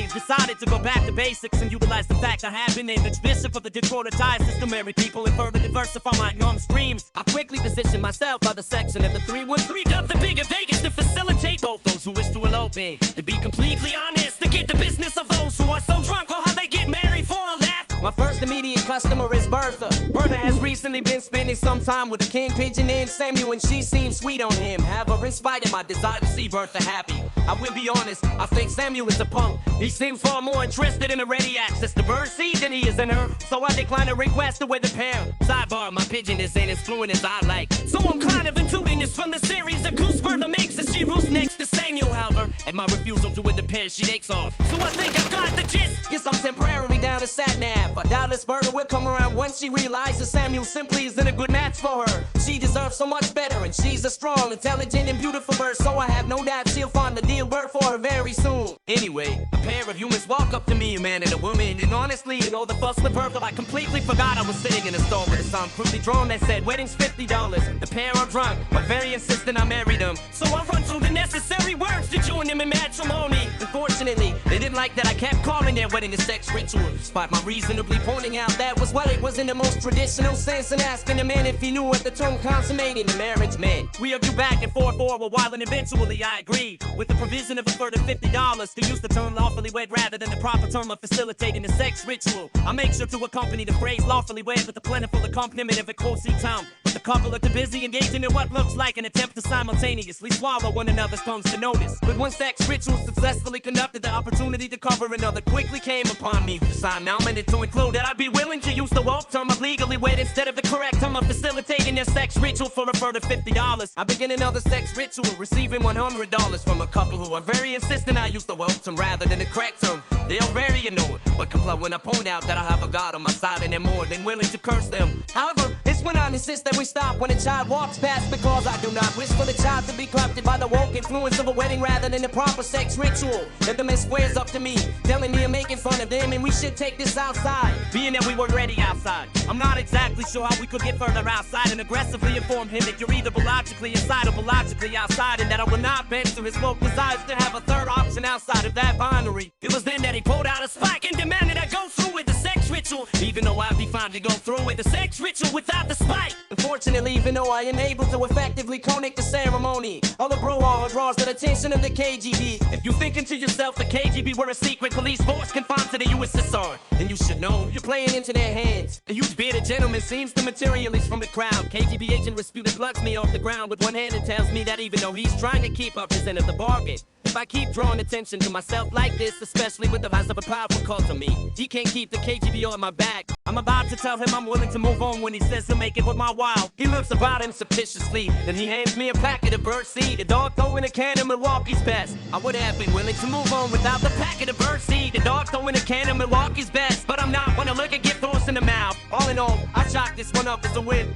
we've decided to go back to basics and utilize the fact I have been named Archbishop of the Detroitized to marry people and further diversify my young streams. I quickly position myself by the section of the 313 dubbed the bigger Vegas to facilitate both those who wish to elope me. To be completely honest, to get the business of those who are so drunk or how they get married for a laugh. My first immediate customer is Bertha. Bertha has recently been spending some time with a king pigeon named Samuel, and she seems sweet on him. However, in spite of my desire to see Bertha happy, I will be honest, I think Samuel is a punk. He seems far more interested in a ready access to birdseed than he is in her, so I decline a request to with the pair. Sidebar, my pigeon is ain't as fluent as I like, so I'm kind of intuiting this from the series that Goose Bertha makes as she roosts next to Samuel, however, and my refusal to with the pair she takes off. So I think I've got the gist. Guess I'm temporarily down to sat-nav. Doubtless Bertha will come around once she realizes Samuel simply isn't a good match for her. She deserves so much better, and she's a strong, intelligent, and beautiful bird, so I have no doubt she'll find the deal bird for her very soon. Anyway, a pair of humans walk up to me, a man and a woman, and honestly, in all the fuss with Bertha, I completely forgot I was sitting in a store with a sign crudely drawn that said, "Wedding's $50." The pair are drunk, but very insistent I marry them, so I run through the necessary words to join them in matrimony. Unfortunately, they didn't like that I kept calling their wedding a sex ritual, despite my reasonably pointing out that was well, it was in the most traditional sense, and asking the man if he knew what the term consummating the marriage meant. We argued back and forth for a while, and eventually I agreed with the provision of a further $50 to use the term lawfully wed rather than the proper term of facilitating the sex ritual. I make sure to accompany the phrase lawfully wed with the plentiful accompaniment of a quotey tongue. But the couple are too busy engaging in what looks like an attempt to simultaneously swallow one another's tongues to notice. But once sex ritual successfully conducted, the opportunity to cover another quickly came upon me. I'm nominated to include that I'd be willing to use the woke term of legally wed instead of the correct term of facilitating their sex ritual for a further $50. I begin another sex ritual, receiving $100 from a couple who are very insistent I use the woke term rather than the correct term. They are very annoyed, but comply when I point out that I have a God on my side and they're more than willing to curse them. However, it's when I insist that we stop when a child walks past, because I do not wish for the child to be corrupted by the woke influence of a wedding rather than the proper sex ritual. Then the man squares up to me, telling me I'm making fun of them and we should take this outside, being that we were ready outside. I'm not exactly sure how we could get further outside, and aggressively inform him that you're either biologically inside or biologically outside, and that I will not bend to his woke desires to have a third option outside of that binary. It was then that he pulled out a spike and demanded I go through with the sex ritual, even though I'd be fine to go through with the sex ritual without the spike. Unfortunately, even though I am able to effectively connect the ceremony, all the brouhaha draws the attention of the KGB. If you're thinking to yourself the KGB were a secret police force confined to the USSR, then you should know you're playing into their hands. The huge bearded gentleman seems to materialist from the crowd. KGB agent Rasputin plucks me off the ground with one hand and tells me that even though he's trying to keep up his end of the bargain, if I keep drawing attention to myself like this, especially with the rise of a powerful cult on me, he can't keep the KGB on my back. I'm about to tell him I'm willing to move on when he says he'll make it with my while. He looks about him suspiciously, then he hands me a packet of birdseed. The dog throwing a can of Milwaukee's best. I would have been willing to move on without the packet of birdseed. The dog throwing a can of Milwaukee's best, but I'm not gonna look and get forced in the mouth. All in all, I chalk this one up as a win.